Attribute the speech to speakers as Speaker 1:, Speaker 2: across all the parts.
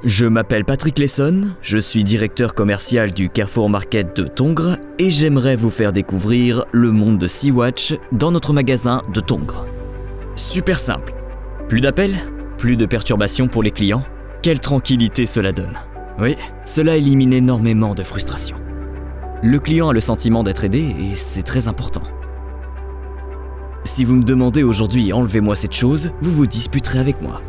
Speaker 1: Je m'appelle Patrick Lesson, je suis directeur commercial du Carrefour Market de Tongres et j'aimerais vous faire découvrir le monde de Sea-Watch dans notre magasin de Tongres. Super simple. Plus d'appels, plus de perturbations pour les clients. Quelle tranquillité cela donne. Oui, cela élimine énormément de frustration. Le client a le sentiment d'être aidé et c'est très important. Si vous me demandez aujourd'hui « enlevez-moi cette chose », vous vous disputerez avec moi.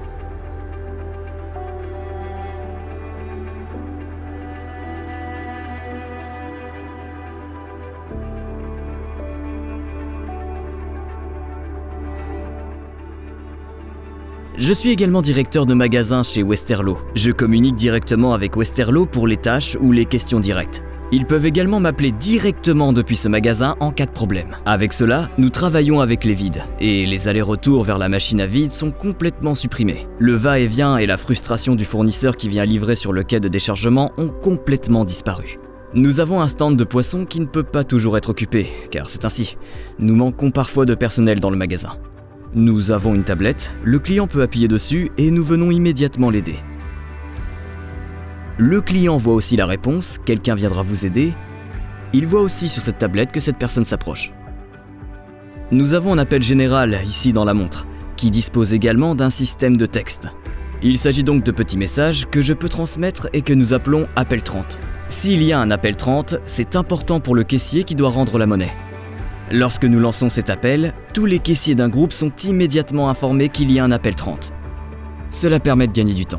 Speaker 1: Je suis également directeur de magasin chez Westerlo. Je communique directement avec Westerlo pour les tâches ou les questions directes. Ils peuvent également m'appeler directement depuis ce magasin en cas de problème. Avec cela, nous travaillons avec les vides et les allers-retours vers la machine à vide sont complètement supprimés. Le va-et-vient et la frustration du fournisseur qui vient livrer sur le quai de déchargement ont complètement disparu. Nous avons un stand de poissons qui ne peut pas toujours être occupé, car c'est ainsi. Nous manquons parfois de personnel dans le magasin. Nous avons une tablette, le client peut appuyer dessus et nous venons immédiatement l'aider. Le client voit aussi la réponse, quelqu'un viendra vous aider. Il voit aussi sur cette tablette que cette personne s'approche. Nous avons un appel général ici dans la montre, qui dispose également d'un système de texte. Il s'agit donc de petits messages que je peux transmettre et que nous appelons appel 30. S'il y a un appel 30, c'est important pour le caissier qui doit rendre la monnaie. Lorsque nous lançons cet appel, tous les caissiers d'un groupe sont immédiatement informés qu'il y a un appel 30. Cela permet de gagner du temps.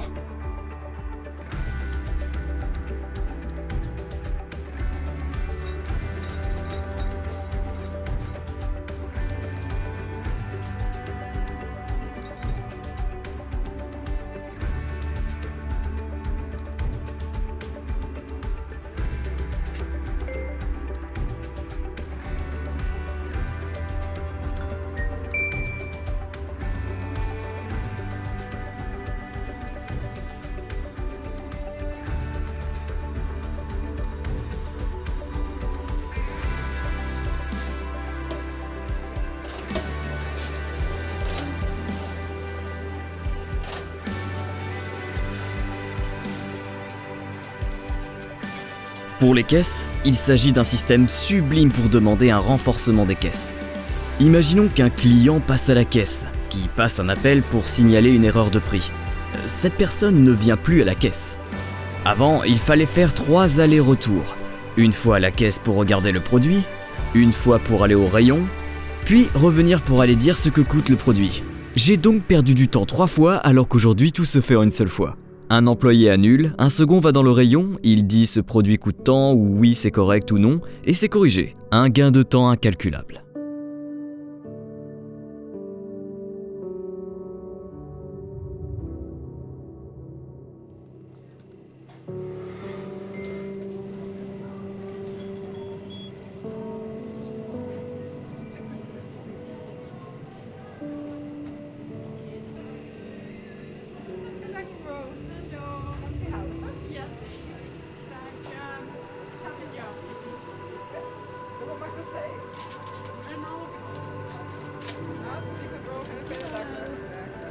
Speaker 1: Pour les caisses, il s'agit d'un système sublime pour demander un renforcement des caisses. Imaginons qu'un client passe à la caisse, qui passe un appel pour signaler une erreur de prix. Cette personne ne vient plus à la caisse. Avant, il fallait faire 3 allers-retours. Une fois à la caisse pour regarder le produit, une fois pour aller au rayon, puis revenir pour aller dire ce que coûte le produit. J'ai donc perdu du temps 3 fois alors qu'aujourd'hui tout se fait en une seule fois. Un employé annule, un second va dans le rayon, il dit ce produit coûte tant ou oui c'est correct ou non, et c'est corrigé. Un gain de temps incalculable.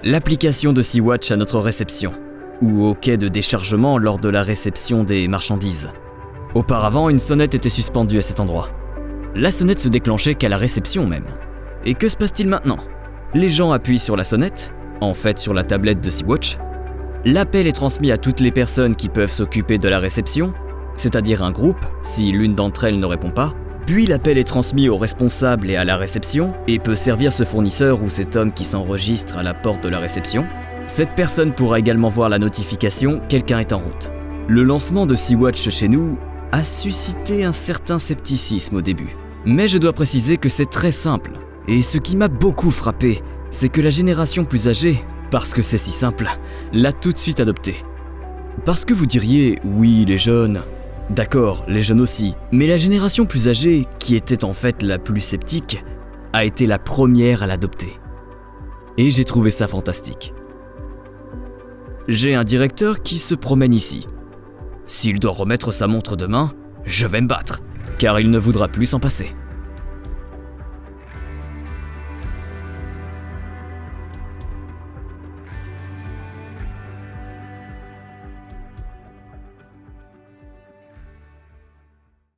Speaker 1: L'application de Sea-Watch à notre réception, ou au quai de déchargement lors de la réception des marchandises. Auparavant, une sonnette était suspendue à cet endroit. La sonnette se déclenchait qu'à la réception même. Et que se passe-t-il maintenant ? Les gens appuient sur la sonnette, en fait sur la tablette de Sea-Watch. L'appel est transmis à toutes les personnes qui peuvent s'occuper de la réception, c'est-à-dire un groupe, si l'une d'entre elles ne répond pas. Puis l'appel est transmis au responsable et à la réception et peut servir ce fournisseur ou cet homme qui s'enregistre à la porte de la réception. Cette personne pourra également voir la notification « Quelqu'un est en route ». Le lancement de Sea-Watch chez nous a suscité un certain scepticisme au début. Mais je dois préciser que c'est très simple. Et ce qui m'a beaucoup frappé, c'est que la génération plus âgée, parce que c'est si simple, l'a tout de suite adopté. Parce que vous diriez « Oui, les jeunes ». D'accord, les jeunes aussi, mais la génération plus âgée, qui était en fait la plus sceptique, a été la première à l'adopter. Et j'ai trouvé ça fantastique. J'ai un directeur qui se promène ici. S'il doit remettre sa montre demain, je vais me battre, car il ne voudra plus s'en passer.